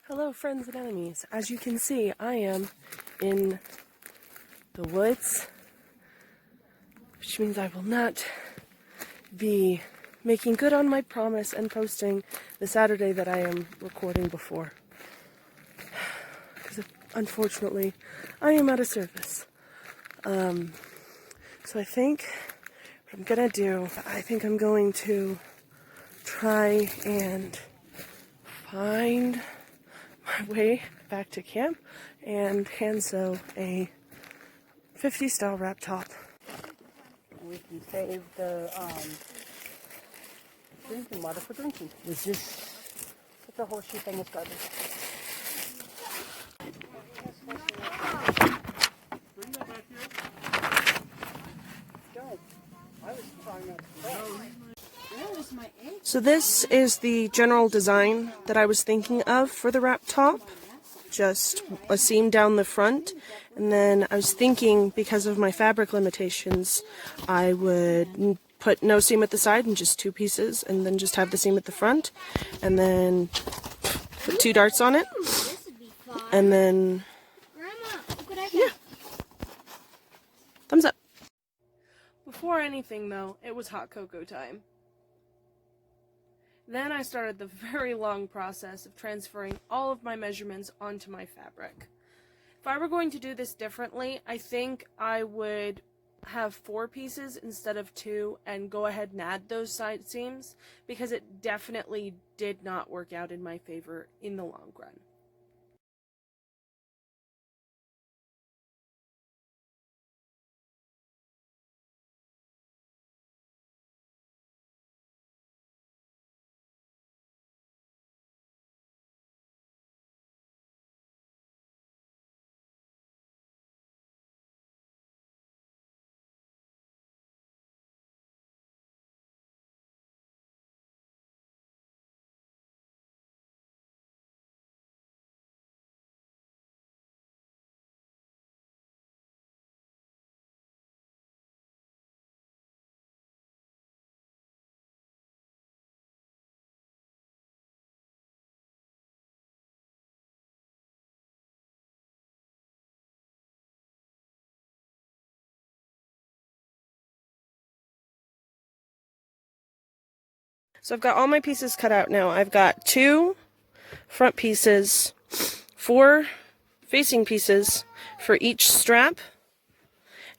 Hello friends and enemies. As you can see, I am in the woods, which means I will not be making good on my promise and posting the Saturday that I am recording before. Because unfortunately, I am out of service. So I think what I'm gonna do, I'm going to try and find my way back to camp and hand sew a 50s style wrap top. We can save the drinking water for drinking. It's just put the horseshoe thing with garbage. Bring that back here. Let's go. I was trying out So this is the general design that I was thinking of for the wrap top. Just a seam down the front, and then I was thinking, because of my fabric limitations, I would put no seam at the side and just two pieces, and then just have the seam at the front, and then put two darts on it, and then yeah, thumbs up. Before anything though, it was hot cocoa time. Then I started the very long process of transferring all of my measurements onto my fabric. If I were going to do this differently, I think I would have 4 pieces instead of 2 and go ahead and add those side seams, because it definitely did not work out in my favor in the long run. So I've got all my pieces cut out now. I've got 2 front pieces, 4 facing pieces for each strap,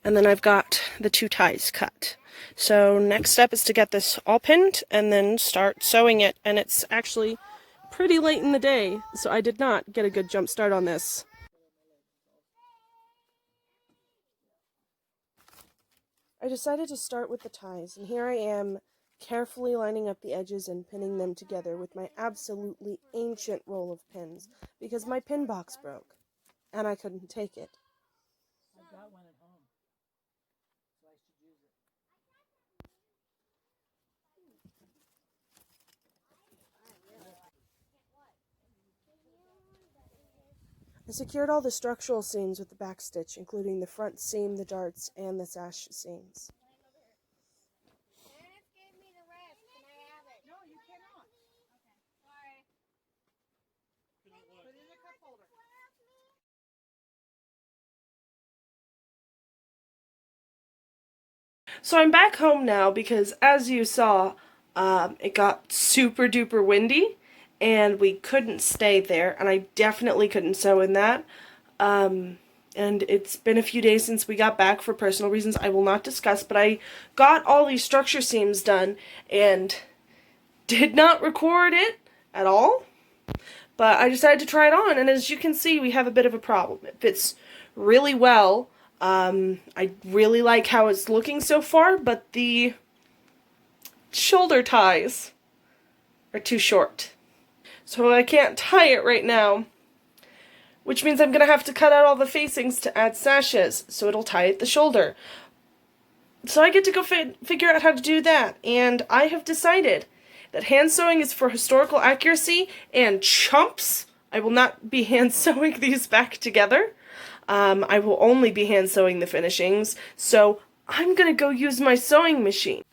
and then I've got the 2 ties cut. So next step is to get this all pinned and then start sewing it, and it's actually pretty late in the day, so I did not get a good jump start on this. I decided to start with the ties, and here I am carefully lining up the edges and pinning them together with my absolutely ancient roll of pins, because my pin box broke, and I couldn't take it. I've got one at home, so I should use it. I secured all the structural seams with the back stitch, including the front seam, the darts, and the sash seams. So I'm back home now because, as you saw, it got super duper windy and we couldn't stay there, and I definitely couldn't sew in that. And it's been a few days since we got back for personal reasons I will not discuss, but I got all these structure seams done and did not record it at all. But I decided to try it on, and as you can see, we have a bit of a problem. It fits really well. I really like how it's looking so far, but the shoulder ties are too short. So I can't tie it right now, which means I'm going to have to cut out all the facings to add sashes, so it'll tie at the shoulder. So I get to go figure out how to do that, and I have decided that hand sewing is for historical accuracy and chumps. I will not be hand sewing these back together. I will only be hand sewing the finishings, so I'm gonna go use my sewing machine.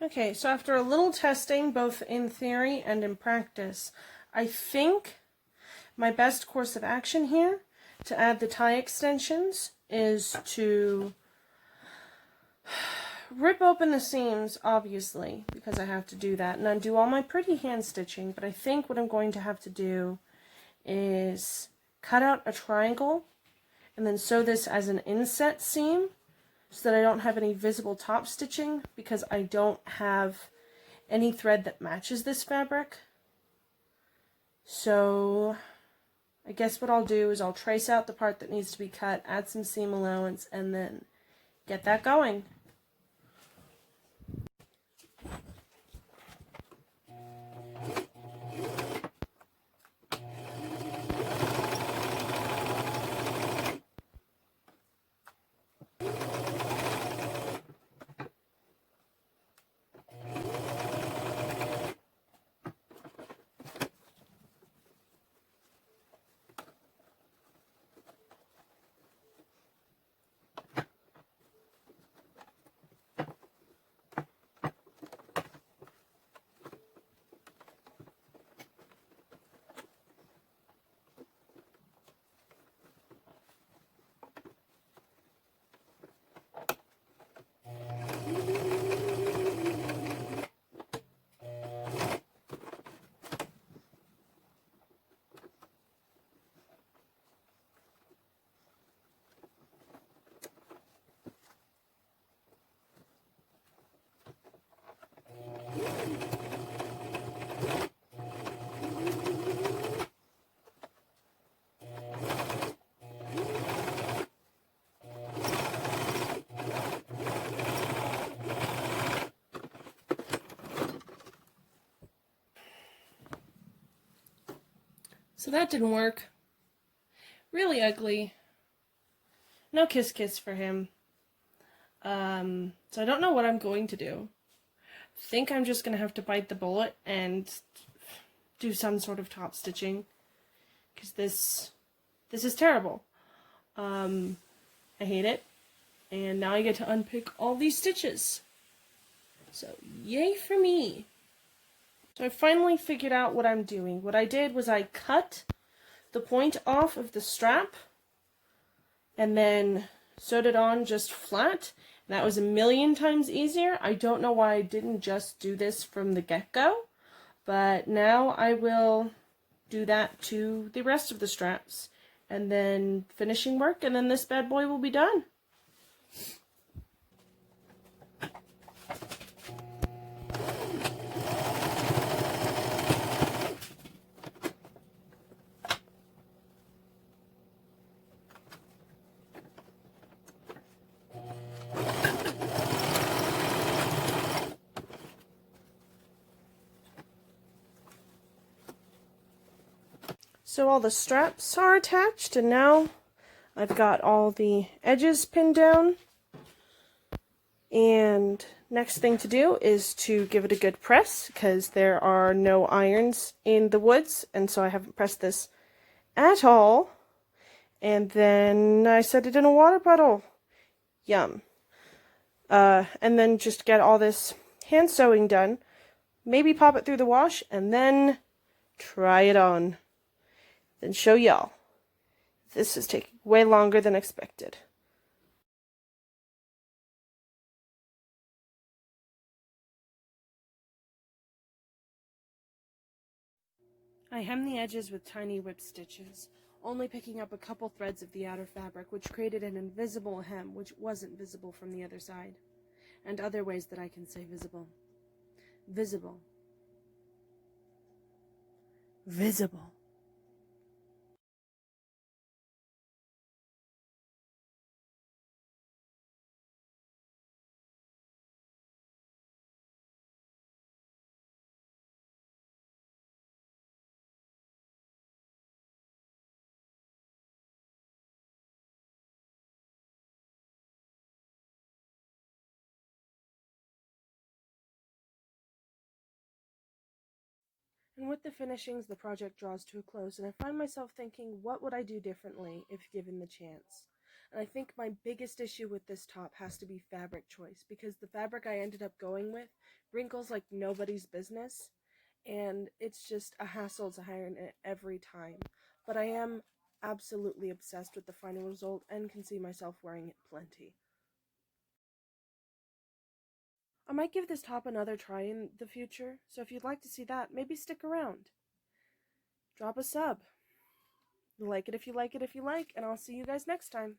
Okay, so after a little testing, both in theory and in practice, I think my best course of action here to add the tie extensions is to rip open the seams, obviously, because I have to do that, and undo all my pretty hand stitching, but I think what I'm going to have to do is cut out a triangle and then sew this as an inset seam so that I don't have any visible top stitching because I don't have any thread that matches this fabric. So I guess what I'll do is I'll trace out the part that needs to be cut, add some seam allowance, and then get that going. So that didn't work. Really ugly. No kiss kiss for him. So I don't know what I'm going to do. I think I'm just going to have to bite the bullet and do some sort of top stitching. Because this is terrible. I hate it. And now I get to unpick all these stitches. So yay for me. So I finally figured out what I'm doing. What I did was I cut the point off of the strap and then sewed it on just flat. That was a million times easier. I don't know why I didn't just do this from the get-go, but now I will do that to the rest of the straps and then finishing work, and then this bad boy will be done. So all the straps are attached, and now I've got all the edges pinned down. And next thing to do is to give it a good press, because there are no irons in the woods, and so I haven't pressed this at all. And then I set it in a water puddle. Yum. And then just get all this hand sewing done. Maybe pop it through the wash, and then try it on. Then show y'all. This is taking way longer than expected. I hem the edges with tiny whip stitches, only picking up a couple threads of the outer fabric, which created an invisible hem which wasn't visible from the other side. And other ways that I can say visible. Visible. Visible. And with the finishings, the project draws to a close, and I find myself thinking, what would I do differently if given the chance? And I think my biggest issue with this top has to be fabric choice, because the fabric I ended up going with wrinkles like nobody's business, and it's just a hassle to iron it every time. But I am absolutely obsessed with the final result and can see myself wearing it plenty. I might give this top another try in the future, so if you'd like to see that, maybe stick around. Drop a sub. Like it if you like it if you like, and I'll see you guys next time.